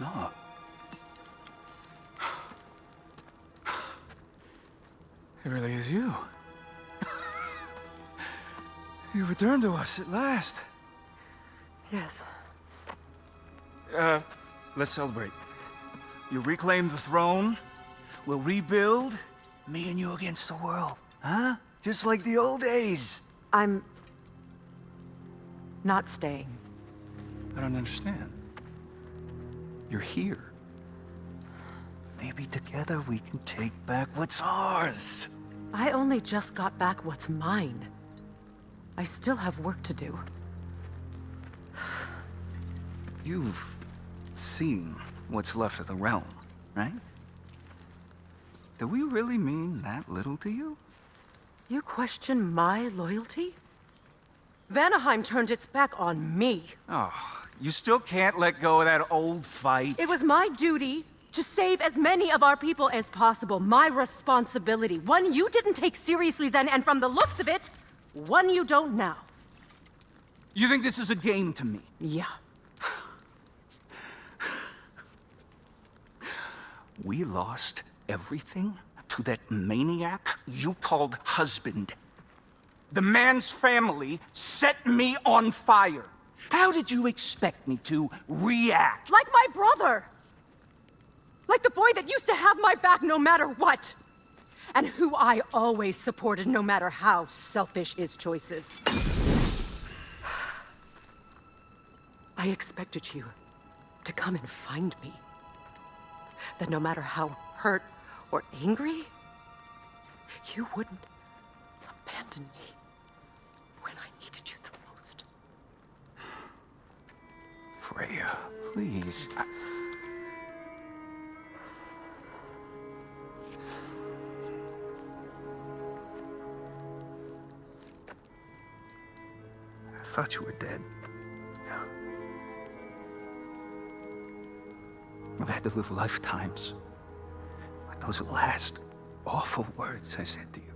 No. It really is you. You returned to us at last. Yes. Let's celebrate. You reclaim the throne. We'll rebuild. Me and you against the world. Huh? Just like the old days. I'm not staying. I don't understand. You're here. Maybe together we can take back what's ours. I only just got back what's mine. I still have work to do. You've seen what's left of the realm, right? Do we really mean that little to you? You question my loyalty? Vanaheim turned its back on me. Oh, you still can't let go of that old fight. It was my duty to save as many of our people as possible. My responsibility. One you didn't take seriously then, and from the looks of it, one you don't now. You think this is a game to me? Yeah. We lost everything to that maniac you called husband. The man's family set me on fire. How did you expect me to react? Like my brother! Like the boy that used to have my back no matter what! And who I always supported no matter how selfish his choices. I expected you to come and find me. That no matter how hurt or angry, you wouldn't abandon me when I needed you the most. Freya, please. I thought you were dead. I've had to live lifetimes with those last awful words I said to you.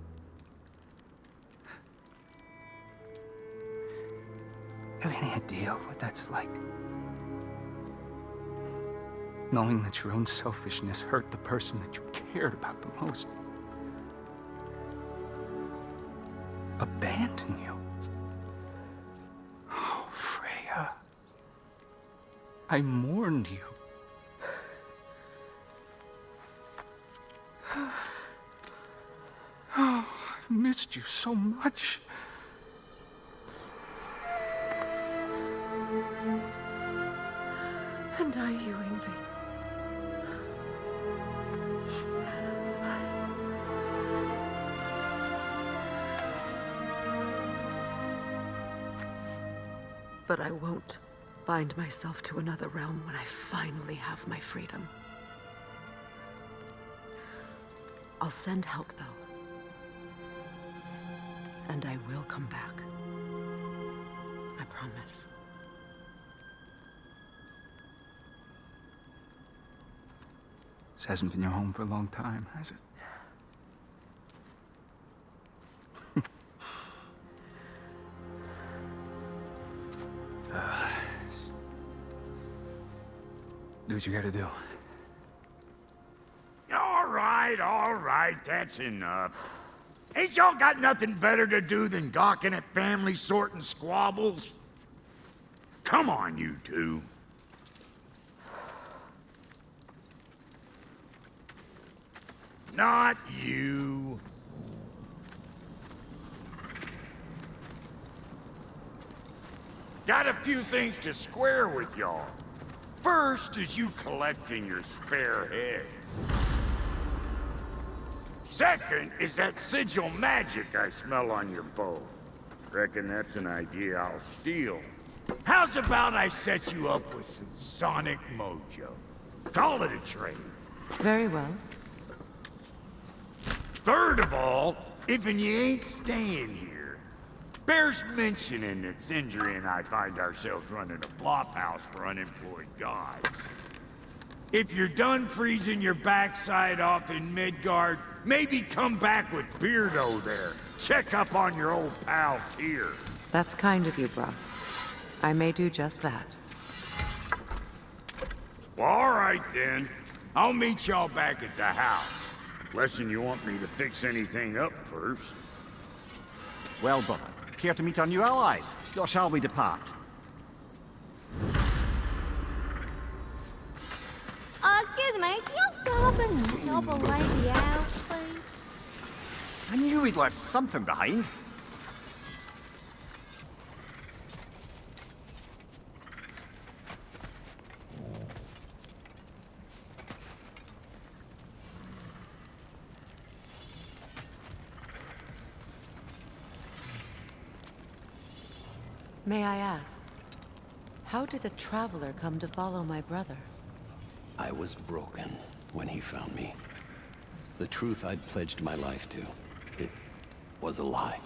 Have any idea what that's like? Knowing that your own selfishness hurt the person that you cared about the most. Abandon you. Oh, Freya. I mourned you. Oh, I've missed you so much. And I you, Yngvi. But I won't bind myself to another realm when I finally have my freedom. I'll send help, though. And I will come back. I promise. This hasn't been your home for a long time, has it? Do what you gotta do. All right, that's enough. Ain't y'all got nothing better to do than gawking at family sorting squabbles? Come on, you two. Not you. Got a few things to square with y'all. First is you collecting your spare heads. Second is that sigil magic I smell on your bow. Reckon that's an idea I'll steal. How's about I set you up with some sonic mojo? Call it a trade. Very well. Third of all, if you ain't staying here, bears mentioning that Sindri and I find ourselves running a flop house for unemployed gods. If you're done freezing your backside off in Midgard, maybe come back with Beardo there. Check up on your old pal Tyr. That's kind of you, bro. I may do just that. Well, all right then. I'll meet y'all back at the house. Unless you want me to fix anything up first. Well, brother, care to meet our new allies? Or shall we depart? Excuse me, can y'all stop and help a lady out, please? I knew we'd left something behind. May I ask, how did a traveler come to follow my brother? I was broken when he found me. The truth I'd pledged my life to, it was a lie.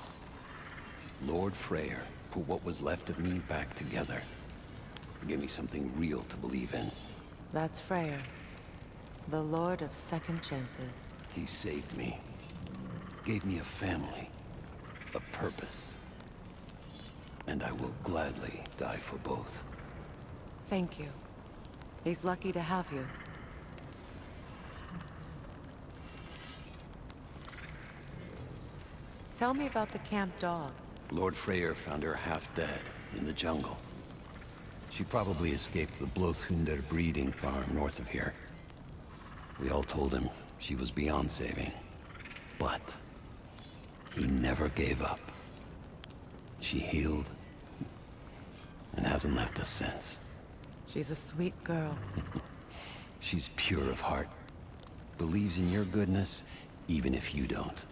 Lord Freyr put what was left of me back together. Gave me something real to believe in. That's Freyr, the Lord of Second Chances. He saved me. Gave me a family. A purpose. And I will gladly die for both. Thank you. He's lucky to have you. Tell me about the camp dog. Lord Freyr found her half dead in the jungle. She probably escaped the Blothunder breeding farm north of here. We all told him she was beyond saving. But he never gave up. She healed and hasn't left us since. She's a sweet girl. She's pure of heart. Believes in your goodness, even if you don't.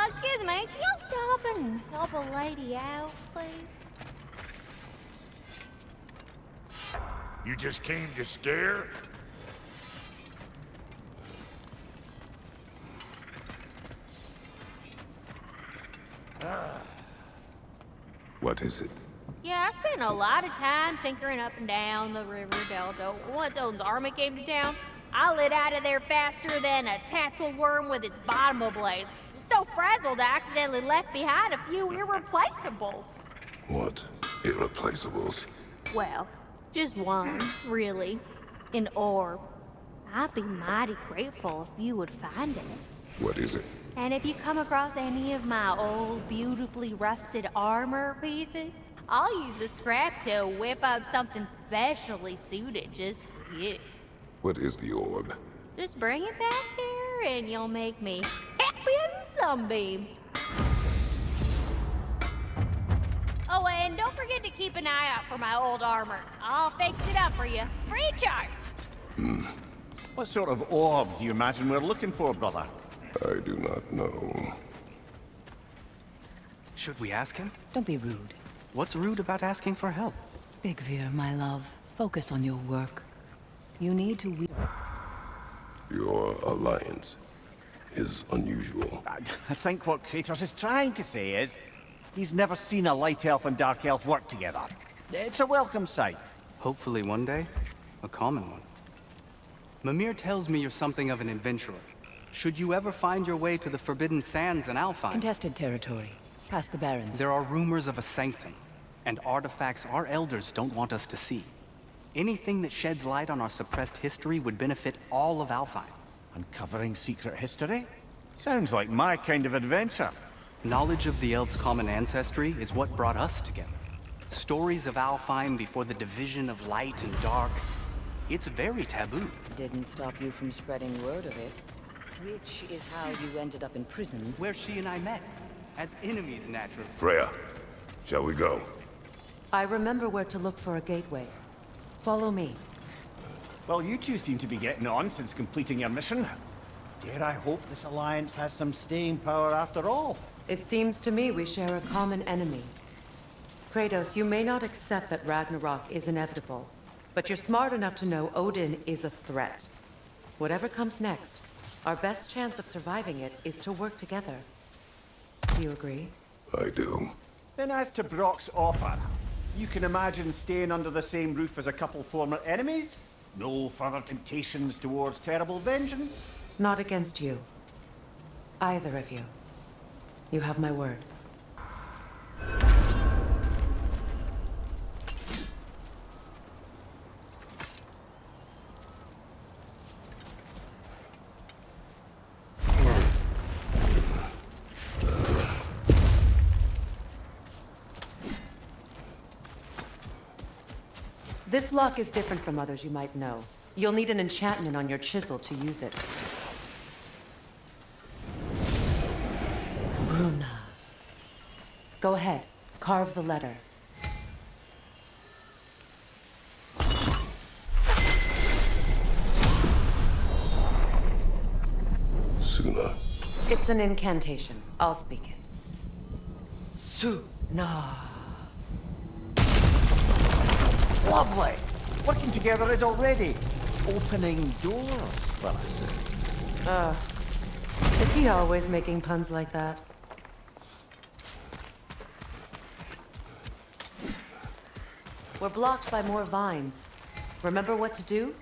Excuse me, can y'all stop and help a lady out, please? You just came to stare? What is it? Yeah, I spent a lot of time tinkering up and down the river delta. Once Odin's army came to town, I lit out of there faster than a tassel worm with its bottom ablaze. So frazzled, I accidentally left behind a few irreplaceables. What? Irreplaceables? Well, just one, really. An orb. I'd be mighty grateful if you would find it. What is it? And if you come across any of my old, beautifully rusted armor pieces, I'll use the scrap to whip up something specially suited just for you. What is the orb? Just bring it back here and you'll make me happy as a sunbeam. Oh, and don't forget to keep an eye out for my old armor. I'll fix it up for you, free of charge. What sort of orb do you imagine we're looking for, brother? I do not know. Should we ask him? Don't be rude. What's rude about asking for help? Big Veer, my love. Focus on your work. You need to Your alliance is unusual. I think what Kratos is trying to say is, he's never seen a light elf and dark elf work together. It's a welcome sight. Hopefully one day, a common one. Mimir tells me you're something of an adventurer. Should you ever find your way to the Forbidden Sands in Alfheim, Contested territory. Past the Barrens. there are rumors of a sanctum, and artifacts our elders don't want us to see. Anything that sheds light on our suppressed history would benefit all of Alfheim. Uncovering secret history? Sounds like my kind of adventure. Knowledge of the elves' common ancestry is what brought us together. Stories of Alfheim before the division of light and dark. It's very taboo. Didn't stop you from spreading word of it. Which is how you ended up in prison. Where she and I met, as enemies naturally. Freya, shall we go? I remember where to look for a gateway. Follow me. Well, you two seem to be getting on since completing your mission. Dare I hope this alliance has some staying power after all? It seems to me we share a common enemy. Kratos, you may not accept that Ragnarok is inevitable, but you're smart enough to know Odin is a threat. Whatever comes next, our best chance of surviving it is to work together. Do you agree? I do. Then as to Brock's offer, you can imagine staying under the same roof as a couple former enemies? No further temptations towards terrible vengeance? Not against you. Either of you. You have my word. This lock is different from others you might know. You'll need an enchantment on your chisel to use it. Bruna. Go ahead. Carve the letter. Suna. It's an incantation. I'll speak it. Suna. Lovely! Working together is already opening doors for us. Is he always making puns like that? We're blocked by more vines. Remember what to do?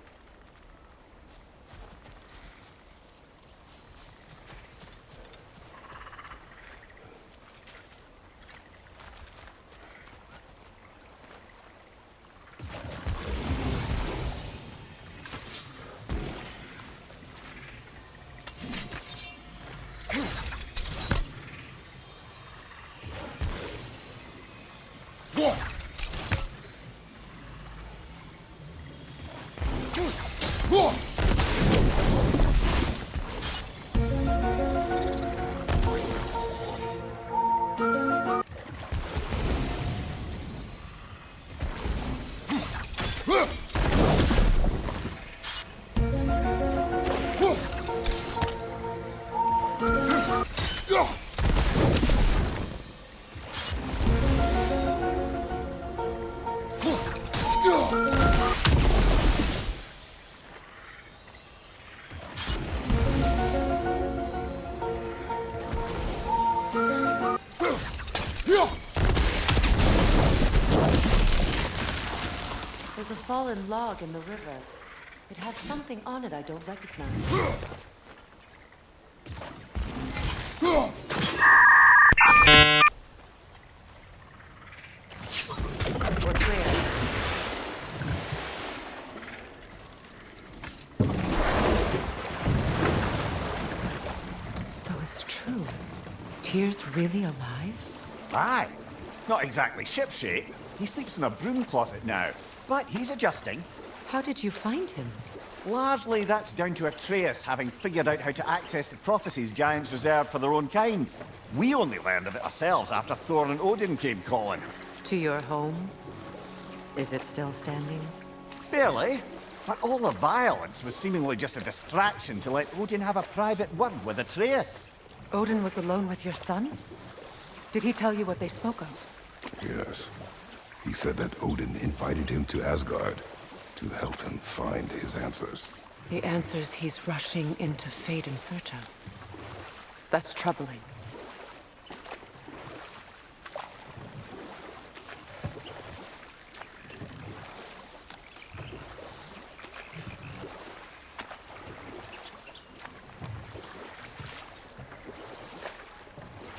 There's a fallen log in the river. It has something on it I don't recognize. We're clear. So it's true. Tyr's really alive? Aye. Not exactly shipshape. He sleeps in a broom closet now. But he's adjusting. How did you find him? Largely that's down to Atreus having figured out how to access the prophecies giants reserved for their own kind. We only learned of it ourselves after Thor and Odin came calling. To your home? Is it still standing? Barely. But all the violence was seemingly just a distraction to let Odin have a private word with Atreus. Odin was alone with your son? Did he tell you what they spoke of? Yes. He said that Odin invited him to Asgard to help him find his answers. The answers he's rushing into fate in search of. That's troubling.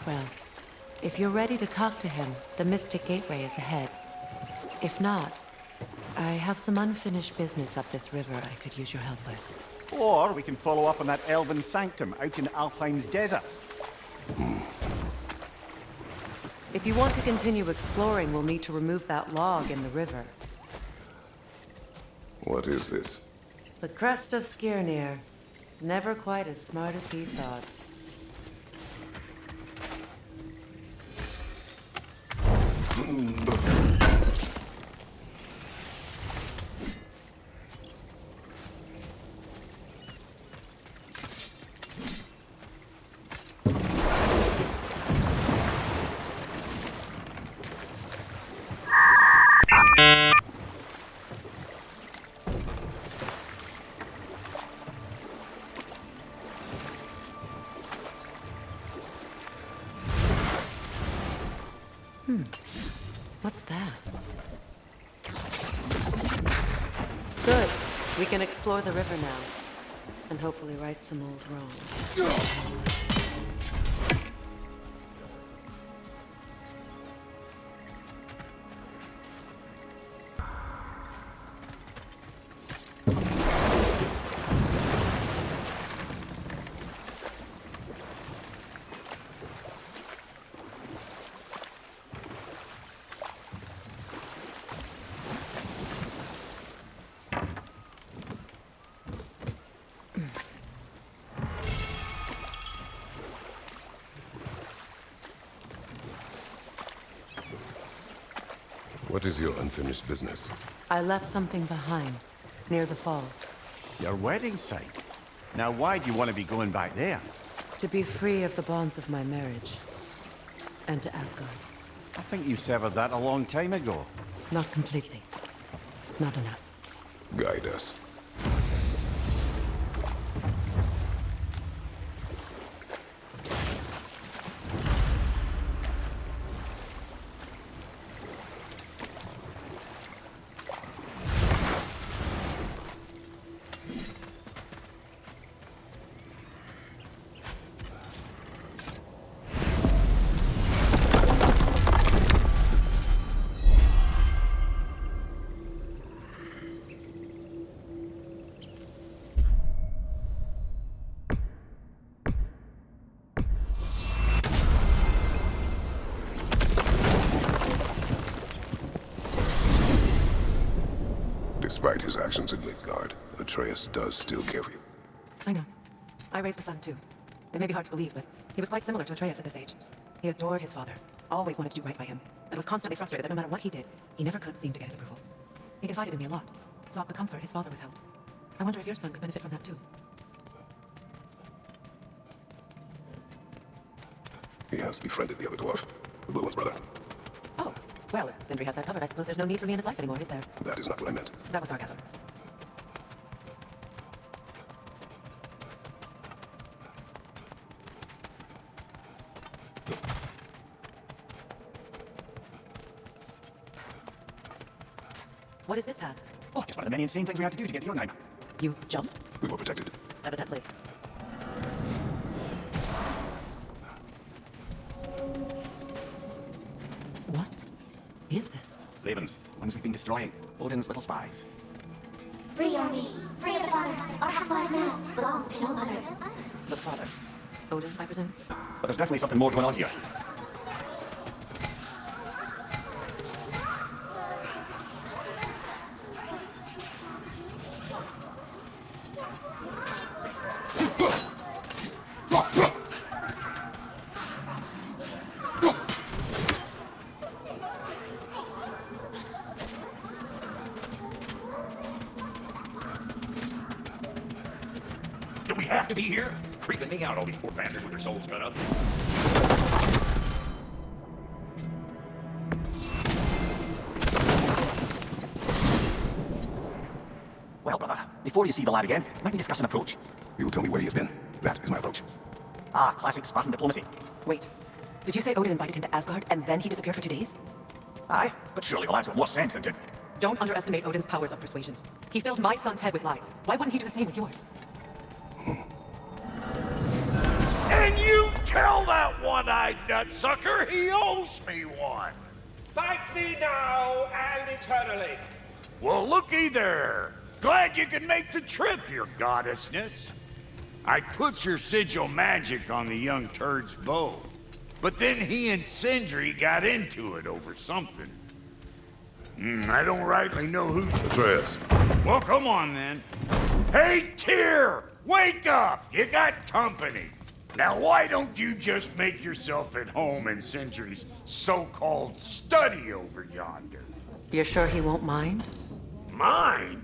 Well, if you're ready to talk to him, the Mystic Gateway is ahead. If not, I have some unfinished business up this river I could use your help with. Or we can follow up on that elven sanctum out in Alfheim's desert. If you want to continue exploring, we'll need to remove that log in the river. What is this? The crest of Skirnir. Never quite as smart as he thought. What's that? Good. We can explore the river now. And hopefully right some old wrongs. What is your unfinished business? I left something behind, near the falls. Your wedding site. Now, why do you want to be going back there? To be free of the bonds of my marriage. And to Asgard. I think you severed that a long time ago. Not completely. Not enough. Guide us. Despite his actions in Midgard, Atreus does still care for you. I know. I raised a son too. It may be hard to believe, but he was quite similar to Atreus at this age. He adored his father, always wanted to do right by him, and was constantly frustrated that no matter what he did, he never could seem to get his approval. He confided in me a lot, sought the comfort his father withheld. I wonder if your son could benefit from that too. He has befriended the other dwarf, the Blue One's brother. Oh, well, if Sindri has that covered, I suppose there's no need for me in his life anymore, is there? That is not what I meant. That was sarcasm. What is this path? Oh, just one of the many insane things we had to do to get to Jotunheim. You jumped? We were protected. Evidently. What is this? Ravens, ones we've been destroying. Odin's little spies. Free are we, free of the Father. Our half-lives now belong to no other. The father. Odin, I presume? But there's definitely something more going on here. Do we have to be here? Creeping me out, all these poor bastards with their souls cut up. Well, brother, before you see the lad again, might we discuss an approach? You will tell me where he has been. That is my approach. Ah, classic Spartan diplomacy. Wait. Did you say Odin invited him to Asgard and then he disappeared for 2 days? Aye, but surely the lad's got more sense than to... Don't underestimate Odin's powers of persuasion. He filled my son's head with lies. Why wouldn't he do the same with yours? And you tell that one-eyed nutsucker he owes me one! Thank me now and eternally. Well, looky there. Glad you could make the trip, your goddessness. I put your sigil magic on the young turd's bow, but then he and Sindri got into it over something. I don't rightly know who's... Atreus. Well, come on then. Hey, Tyr! Wake up! You got company. Now, why don't you just make yourself at home in Sindri's so-called study over yonder? You're sure he won't mind? Mind?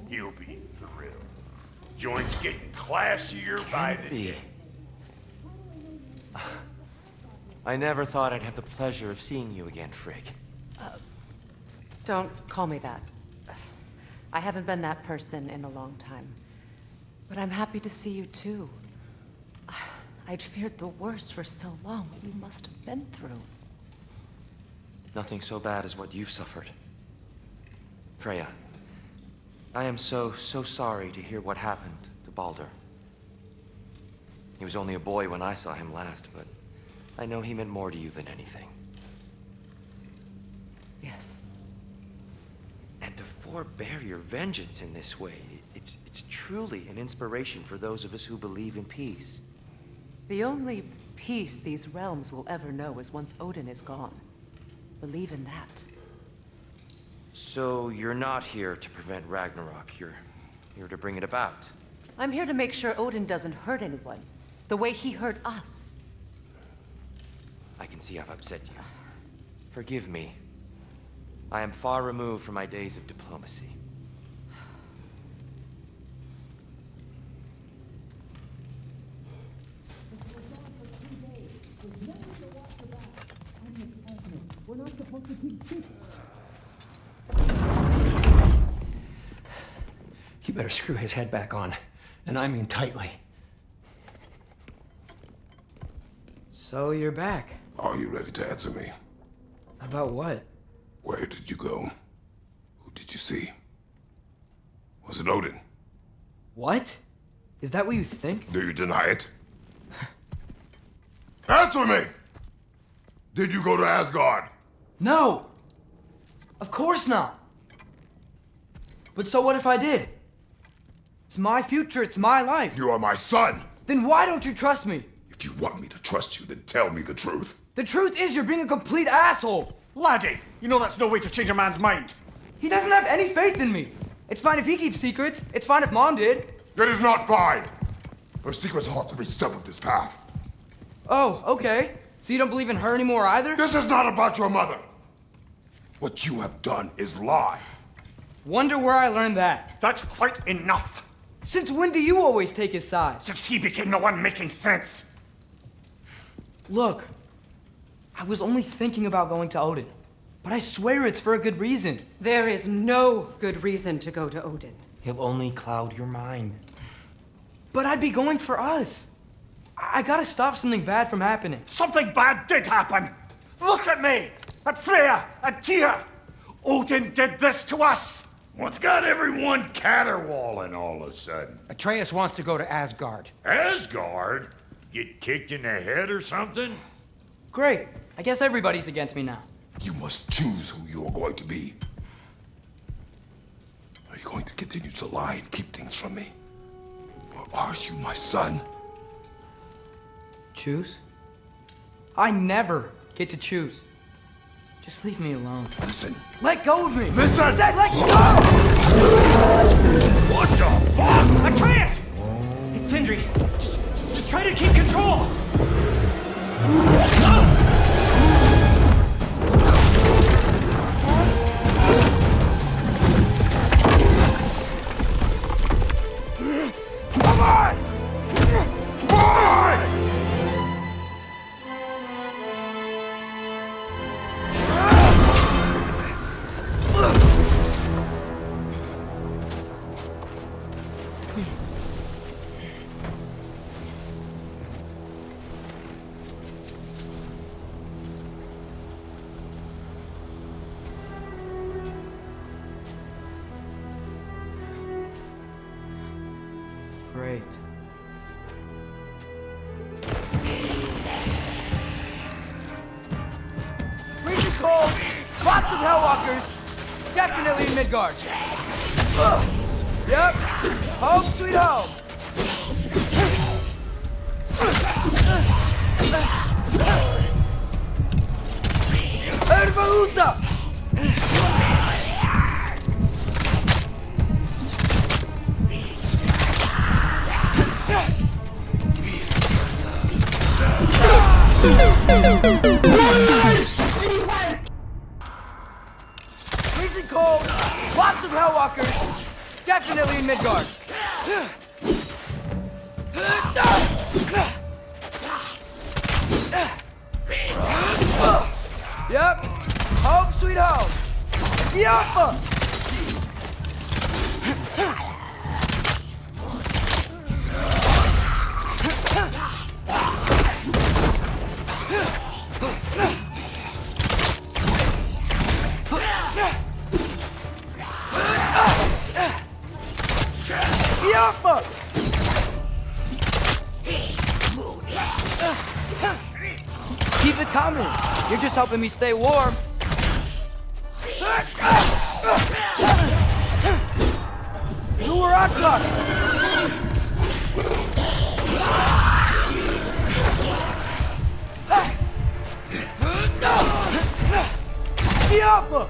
You'll be thrilled. Joint's getting classier by the day. I never thought I'd have the pleasure of seeing you again, Frigg. Don't call me that. I haven't been that person in a long time. But I'm happy to see you too. I'd feared the worst for so long. What you must have been through. nothing so bad as what you've suffered. Freya, I am so sorry to hear what happened to Baldur. He was only a boy when I saw him last, but I know he meant more to you than anything. Yes. And to forbear your vengeance in this way, it's truly an inspiration for those of us who believe in peace. The only peace these realms will ever know is once Odin is gone. Believe in that. So you're not here to prevent Ragnarok, you're here to bring it about. I'm here to make sure Odin doesn't hurt anyone, the way he hurt us. I can see I've upset you. Forgive me. I am far removed from my days of diplomacy. You better screw his head back on, and I mean tightly. So you're back. Are you ready to answer me? About what? Where did you go? Who did you see? Was it Odin? What? Is that what you think? Do you deny it? Answer me! Did you go to Asgard? No! Of course not! But so what if I did? It's my future, it's my life. You are my son! Then why don't you trust me? If you want me to trust you, then tell me the truth. The truth is you're being a complete asshole! Laddie, you know that's no way to change a man's mind. He doesn't have any faith in me. It's fine if he keeps secrets. It's fine if Mom did. It is not fine! Her secrets haunt every step of this path. Oh, okay. So you don't believe in her anymore either? This is not about your mother! What you have done is lie. Wonder where I learned that. That's quite enough. Since when do you always take his side? Since he became the one making sense. Look, I was only thinking about going to Odin, but I swear it's for a good reason. There is no good reason to go to Odin. He'll only cloud your mind. But I'd be going for us. I gotta stop something bad from happening. Something bad did happen. Look at me, at Freya, at Tyr. Odin did this to us. What's got everyone caterwauling all of a sudden? Atreus wants to go to Asgard. Asgard? Get kicked in the head or something? Great. I guess everybody's against me now. You must choose who you are going to be. Are you going to continue to lie and keep things from me? Or are you my son? Choose? I never get to choose. Just leave me alone. Listen. Let go of me! Listen! I said let go! What the fuck? Atreus! It's Sindri. Just try to keep control! Come on! Come on! Great. Freezing cold, lots of Hellwalkers, definitely in Midgard. Yep, home sweet home. Ervaluta! Freezing cold, lots of Hellwalkers, definitely in Midgard. Yep, home sweet home. Yep. Keep it coming. You're just helping me stay warm. Who are I talking? Diablo!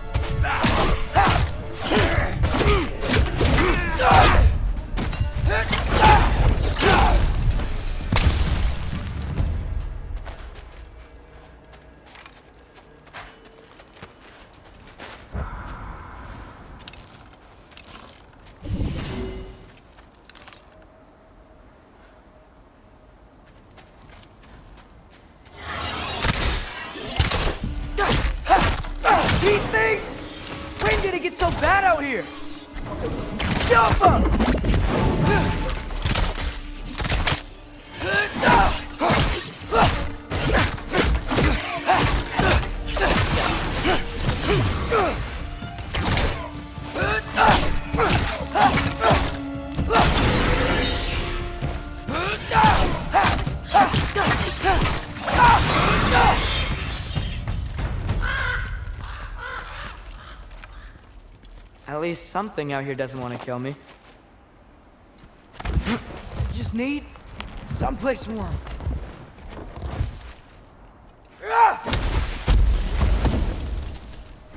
These things? When did it get so bad out here? Jump up! At least something out here doesn't want to kill me. Just need someplace warm.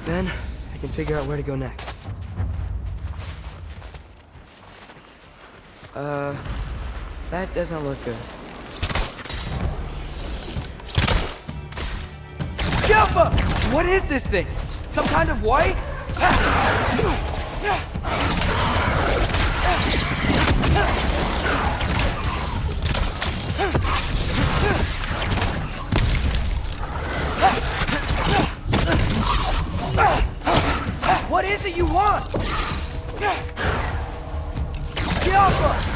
Then I can figure out where to go next. That doesn't look good. Jump up! What is this thing? Some kind of white? What is it you want? Jump!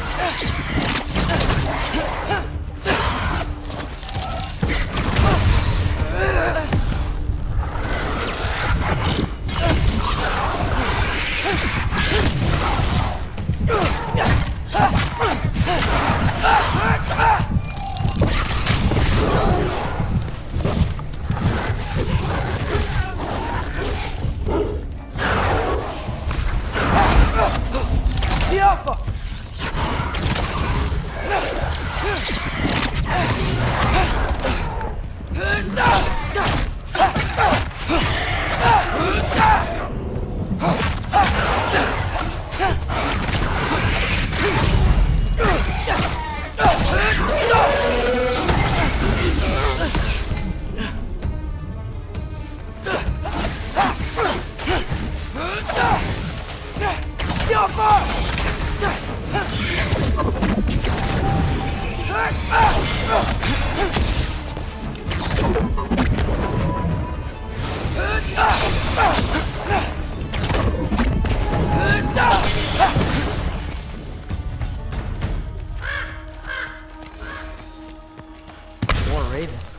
More ravens.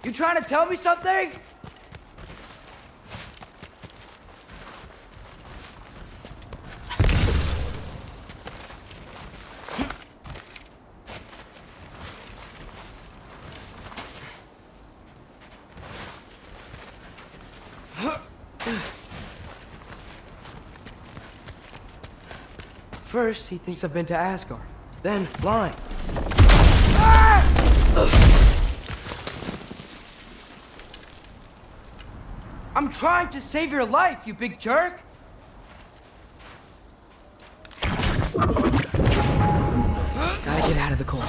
You trying to tell me something? First, he thinks I've been to Asgard. Then, blind. I'm trying to save your life, you big jerk! Gotta get out of the cold.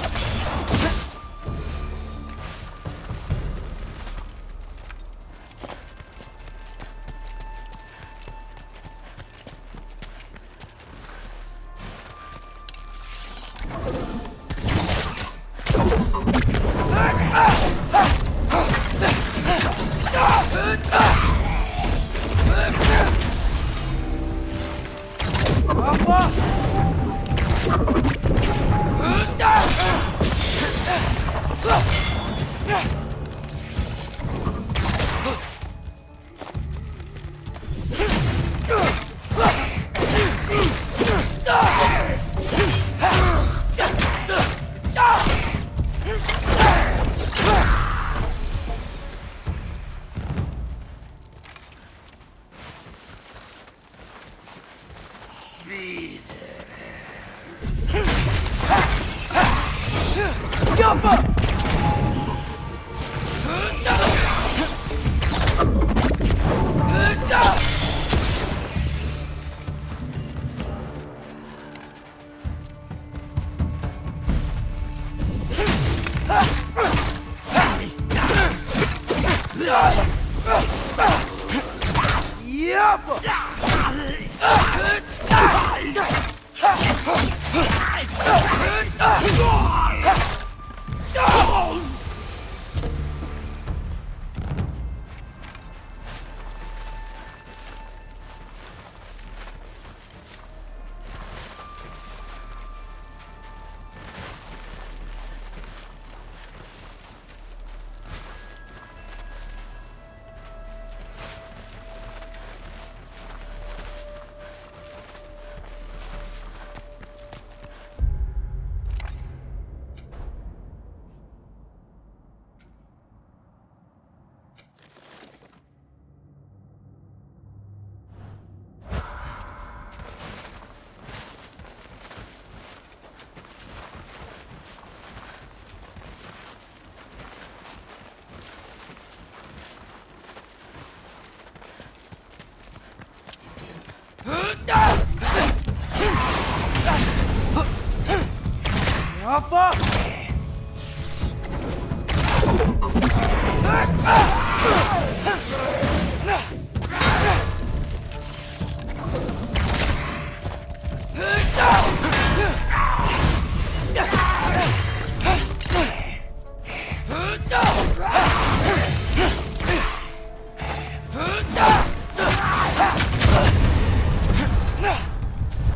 Oh, fuck!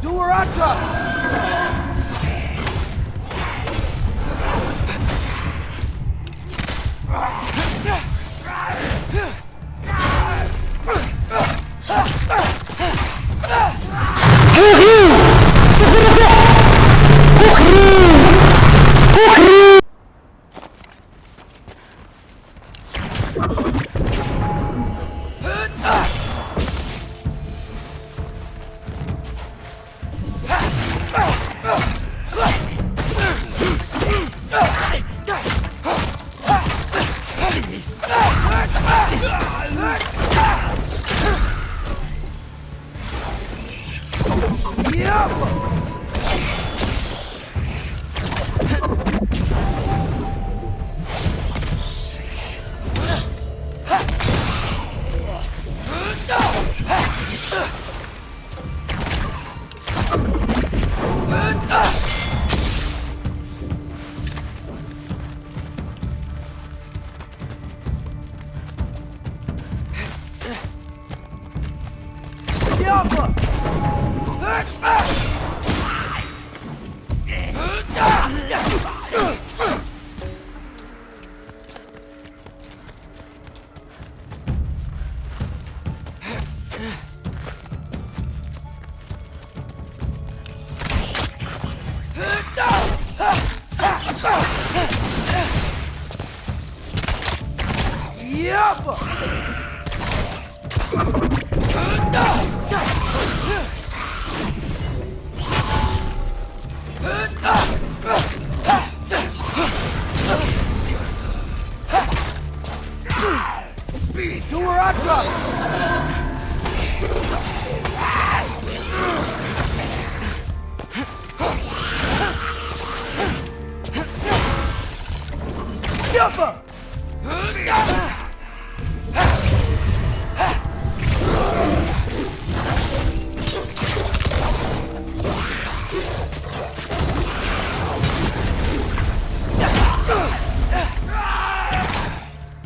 Do her out top!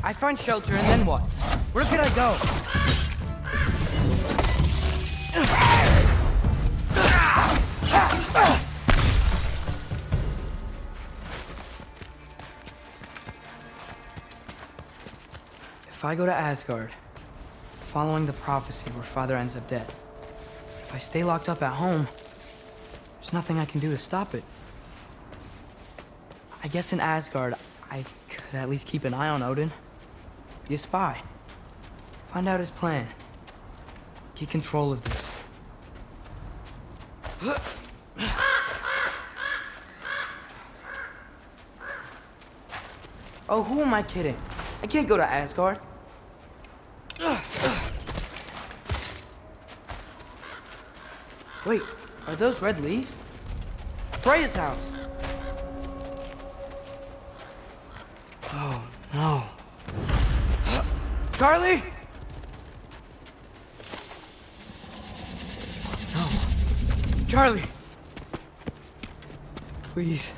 I find shelter and then what? Where can I go? If I go to Asgard, following the prophecy where Father ends up dead, if I stay locked up at home, there's nothing I can do to stop it. I guess in Asgard, I could at least keep an eye on Odin. Be a spy. Find out his plan. Get control of this. Oh, who am I kidding? I can't go to Asgard. Wait, are those red leaves? Freya's house! Oh, no. Charlie? No. Charlie! Please.